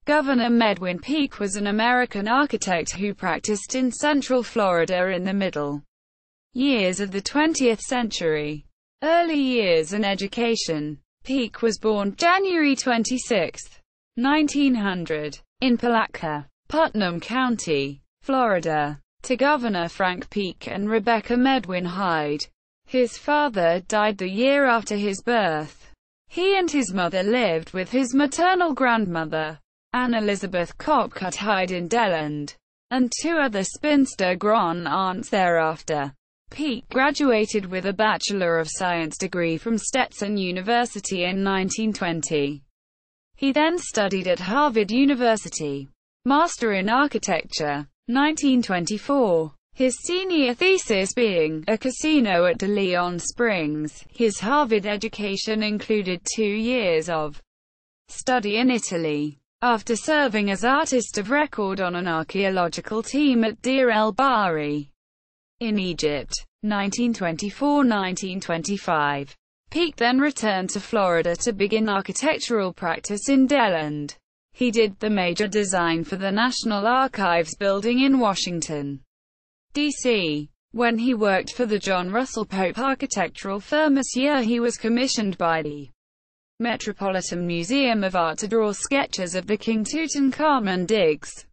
Governor Medwin Peek was an American architect who practiced in Central Florida in the middle years of the 20th century. Early years and education. Peek was born January 26, 1900, in Palatka, Putnam County, Florida, to Governor Frank Peek and Rebecca Medwin Hyde. His father died the year after his birth. He and his mother lived with his maternal grandmother, Anne Elizabeth Copcutt Hyde in Deland, and two other spinster grand-aunts thereafter. Peek graduated with a Bachelor of Science degree from Stetson University in 1920. He then studied at Harvard University, Master in Architecture, 1924. His senior thesis being A Casino at De Leon Springs. His Harvard education included 2 years of study in Italy. After serving as artist of record on an archaeological team at Deir el-Bahari in Egypt, 1924-1925, Peek then returned to Florida to begin architectural practice in Deland. He did the major design for the National Archives building in Washington, D.C. When he worked for the John Russell Pope architectural firm this year, he was commissioned by the Metropolitan Museum of Art to draw sketches of the King Tutankhamun digs.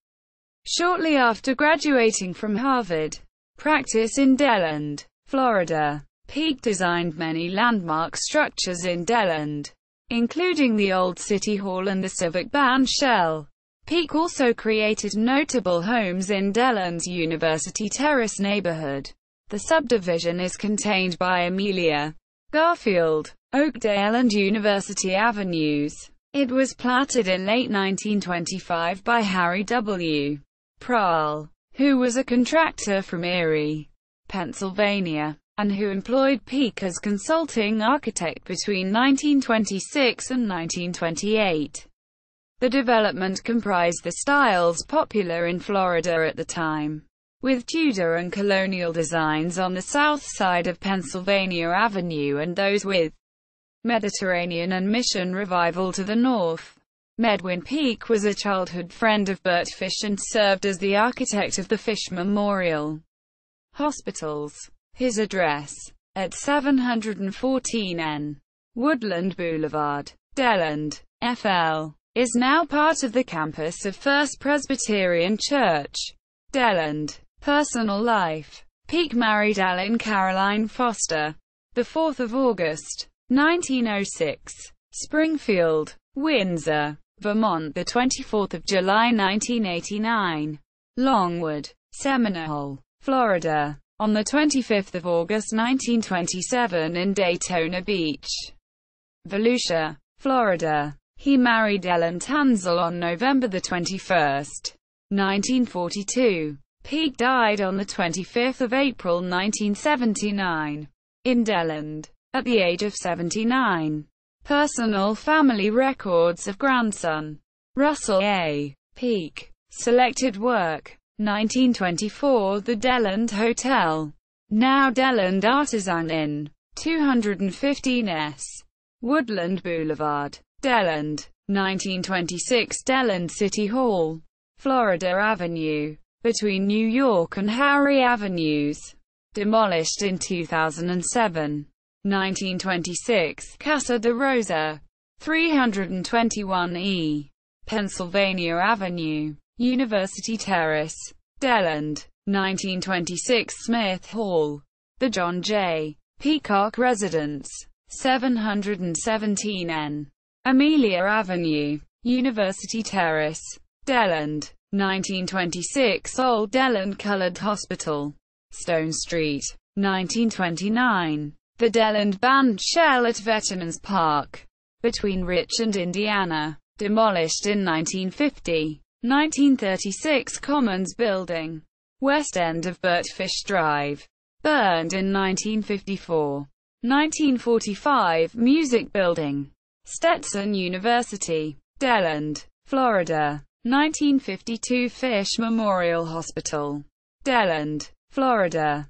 Shortly after graduating from Harvard, practice in Deland, Florida. Peek designed many landmark structures in Deland, including the Old City Hall and the Civic Band Shell. Peek also created notable homes in Deland's University Terrace neighborhood. The subdivision is contained by Amelia, Garfield, Oakdale and University Avenues. It was platted in late 1925 by Harry W. Prahl, who was a contractor from Erie, Pennsylvania, and who employed Peek as consulting architect between 1926 and 1928. The development comprised the styles popular in Florida at the time, with Tudor and colonial designs on the south side of Pennsylvania Avenue and those with Mediterranean and Mission Revival to the north. Medwin Peek was a childhood friend of Bert Fish and served as the architect of the Fish Memorial Hospitals. His address, at 714 N. Woodland Boulevard, Deland, FL, is now part of the campus of First Presbyterian Church, Deland. Personal life. Peek married Ellen Caroline Foster, the 4th of August, 1906, Springfield, Windsor, Vermont, the 24th of July 1989, Longwood, Seminole, Florida, on the 25th of August 1927 in Daytona Beach, Volusia, Florida. He married Ellen Tanzel on November 21, 1942. Peek died on the 25th of April 1979, in Deland, at the age of 79. Personal family records of grandson, Russell A. Peek. Selected work, 1924, The Deland Hotel, now Deland Artisan Inn, 215 S. Woodland Boulevard, Deland, 1926, Deland City Hall, Florida Avenue, between New York and Harry Avenues, demolished in 2007. 1926, Casa de Rosa, 321 E. Pennsylvania Avenue, University Terrace, Deland, 1926, Smith Hall, the John J. Peacock Residence, 717 N. Amelia Avenue, University Terrace, Deland, 1926, Old Deland Colored Hospital, Stone Street, 1929. The Deland Band Shell at Veterans Park, between Rich and Indiana, demolished in 1950. 1936, Commons Building, west end of Bert Fish Drive, burned in 1954. 1945, Music Building, Stetson University, Deland, Florida. 1952, Fish Memorial Hospital, Deland, Florida.